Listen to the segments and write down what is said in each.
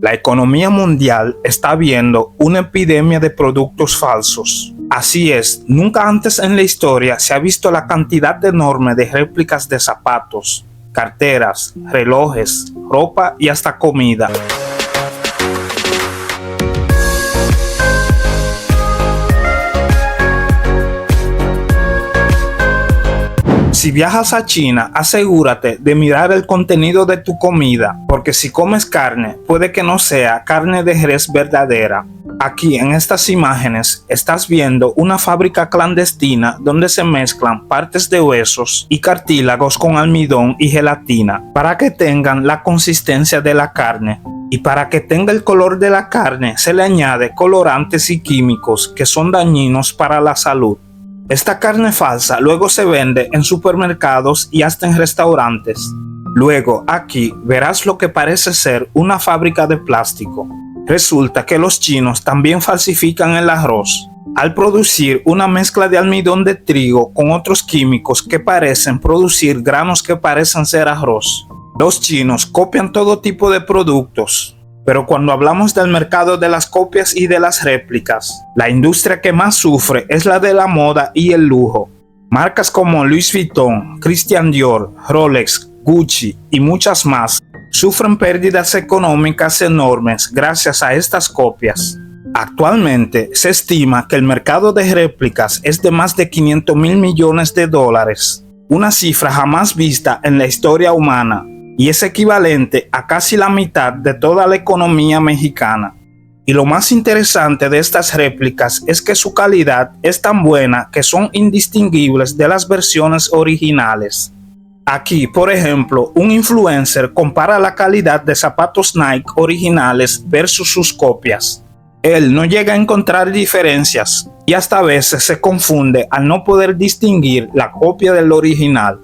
La economía mundial está viendo una epidemia de productos falsos. Así es, nunca antes en la historia se ha visto la cantidad enorme de réplicas de zapatos, carteras, relojes, ropa y hasta comida. Si viajas a China, asegúrate de mirar el contenido de tu comida, porque si comes carne, puede que no sea carne de res verdadera. Aquí en estas imágenes estás viendo una fábrica clandestina donde se mezclan partes de huesos y cartílagos con almidón y gelatina para que tengan la consistencia de la carne. Y para que tenga el color de la carne se le añade colorantes y químicos que son dañinos para la salud. Esta carne falsa luego se vende en supermercados y hasta en restaurantes. Luego aquí verás lo que parece ser una fábrica de plástico. Resulta que los chinos también falsifican el arroz al producir una mezcla de almidón de trigo con otros químicos que parecen producir granos que parecen ser arroz. Los chinos copian todo tipo de productos. Pero cuando hablamos del mercado de las copias y de las réplicas, la industria que más sufre es la de la moda y el lujo. Marcas como Louis Vuitton, Christian Dior, Rolex, Gucci y muchas más sufren pérdidas económicas enormes gracias a estas copias. Actualmente se estima que el mercado de réplicas es de más de 500.000 millones de dólares, una cifra jamás vista en la historia humana. Y es equivalente a casi la mitad de toda la economía mexicana. Y lo más interesante de estas réplicas es que su calidad es tan buena que son indistinguibles de las versiones originales. Aquí, por ejemplo, un influencer compara la calidad de zapatos Nike originales versus sus copias. Él no llega a encontrar diferencias y hasta a veces se confunde al no poder distinguir la copia del original.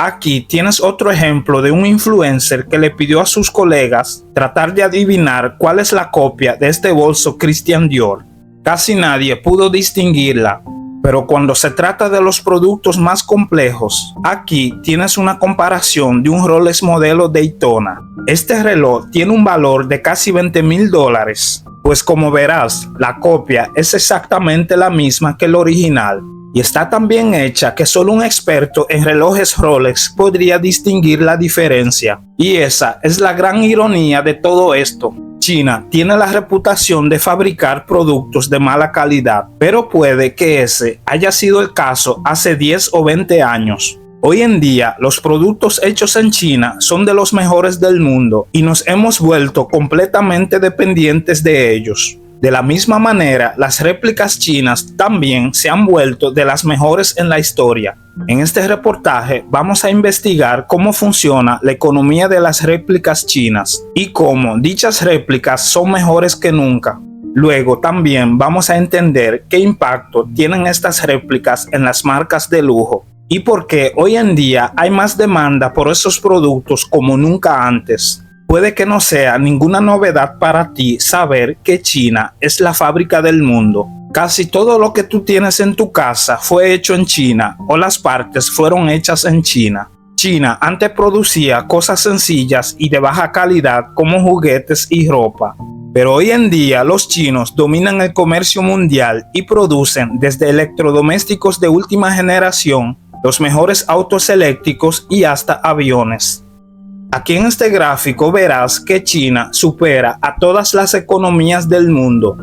Aquí tienes otro ejemplo de un influencer que le pidió a sus colegas tratar de adivinar cuál es la copia de este bolso Christian Dior. Casi nadie pudo distinguirla, pero cuando se trata de los productos más complejos, aquí tienes una comparación de un Rolex modelo Daytona. Este reloj tiene un valor de casi $20,000, pues como verás, la copia es exactamente la misma que el original. Y está tan bien hecha que solo un experto en relojes Rolex podría distinguir la diferencia. Y esa es la gran ironía de todo esto. China tiene la reputación de fabricar productos de mala calidad, pero puede que ese haya sido el caso hace 10 o 20 años. Hoy en día, los productos hechos en China son de los mejores del mundo y nos hemos vuelto completamente dependientes de ellos. De la misma manera, las réplicas chinas también se han vuelto de las mejores en la historia. En este reportaje vamos a investigar cómo funciona la economía de las réplicas chinas y cómo dichas réplicas son mejores que nunca. Luego también vamos a entender qué impacto tienen estas réplicas en las marcas de lujo y por qué hoy en día hay más demanda por esos productos como nunca antes. Puede que no sea ninguna novedad para ti saber que China es la fábrica del mundo. Casi todo lo que tú tienes en tu casa fue hecho en China o las partes fueron hechas en China. China antes producía cosas sencillas y de baja calidad como juguetes y ropa. Pero hoy en día los chinos dominan el comercio mundial y producen desde electrodomésticos de última generación, los mejores autos eléctricos y hasta aviones. Aquí en este gráfico verás que China supera a todas las economías del mundo,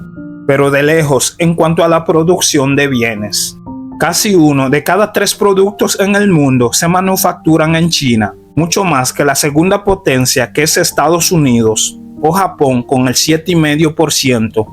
pero de lejos en cuanto a la producción de bienes. Casi 1 de cada 3 productos en el mundo se manufacturan en China, mucho más que la segunda potencia que es Estados Unidos o Japón con el 7,5%.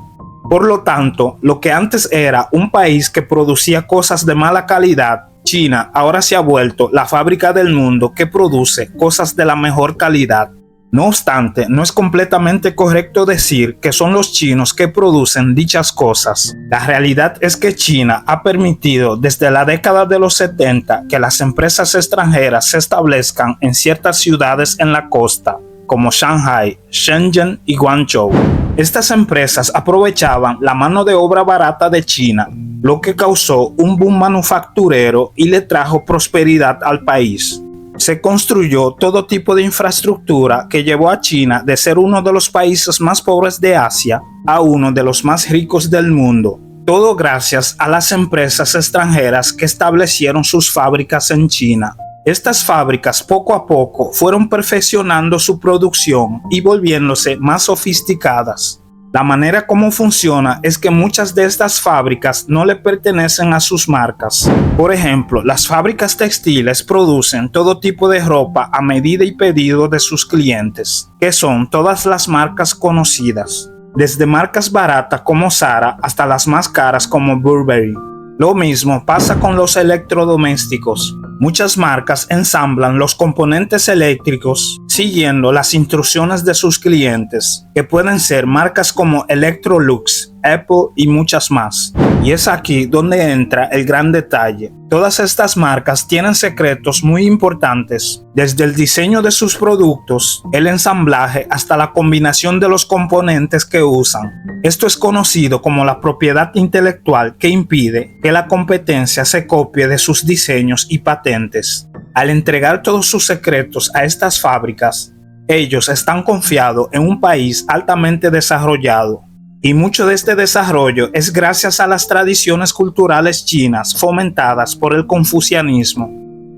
Por lo tanto, lo que antes era un país que producía cosas de mala calidad, China ahora se ha vuelto la fábrica del mundo que produce cosas de la mejor calidad. No obstante, no es completamente correcto decir que son los chinos que producen dichas cosas. La realidad es que China ha permitido desde la década de los 70 que las empresas extranjeras se establezcan en ciertas ciudades en la costa, como Shanghai, Shenzhen y Guangzhou. Estas empresas aprovechaban la mano de obra barata de China, lo que causó un boom manufacturero y le trajo prosperidad al país. se construyó todo tipo de infraestructura que llevó a China de ser uno de los países más pobres de Asia a uno de los más ricos del mundo. Todo gracias a las empresas extranjeras que establecieron sus fábricas en China. Estas fábricas poco a poco fueron perfeccionando su producción y volviéndose más sofisticadas. La manera como funciona es que muchas de estas fábricas no le pertenecen a sus marcas. Por ejemplo, las fábricas textiles producen todo tipo de ropa a medida y pedido de sus clientes, que son todas las marcas conocidas, desde marcas baratas como Zara hasta las más caras como Burberry. Lo mismo pasa con los electrodomésticos. Muchas marcas ensamblan los componentes eléctricos siguiendo las instrucciones de sus clientes, que pueden ser marcas como Electrolux, Apple y muchas más. Y es aquí donde entra el gran detalle. Todas estas marcas tienen secretos muy importantes, desde el diseño de sus productos, el ensamblaje hasta la combinación de los componentes que usan. Esto es conocido como la propiedad intelectual, que impide que la competencia se copie de sus diseños y patentes. Al entregar todos sus secretos a estas fábricas, ellos están confiados en un país altamente desarrollado. Y mucho de este desarrollo es gracias a las tradiciones culturales chinas fomentadas por el confucianismo.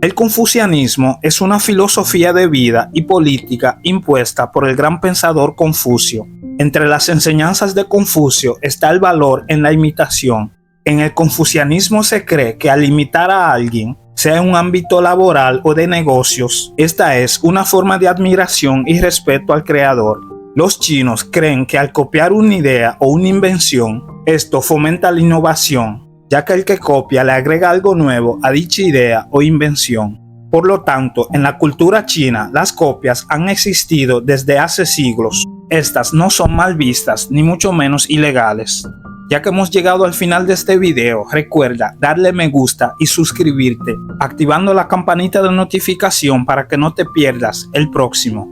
El confucianismo es una filosofía de vida y política impuesta por el gran pensador Confucio. Entre las enseñanzas de Confucio está el valor en la imitación. En el confucianismo se cree que al imitar a alguien, sea en un ámbito laboral o de negocios, esta es una forma de admiración y respeto al creador. Los chinos creen que al copiar una idea o una invención, esto fomenta la innovación, ya que el que copia le agrega algo nuevo a dicha idea o invención. Por lo tanto, en la cultura china, las copias han existido desde hace siglos. Estas no son mal vistas, ni mucho menos ilegales. Ya que hemos llegado al final de este video, recuerda darle me gusta y suscribirte, activando la campanita de notificación para que no te pierdas el próximo.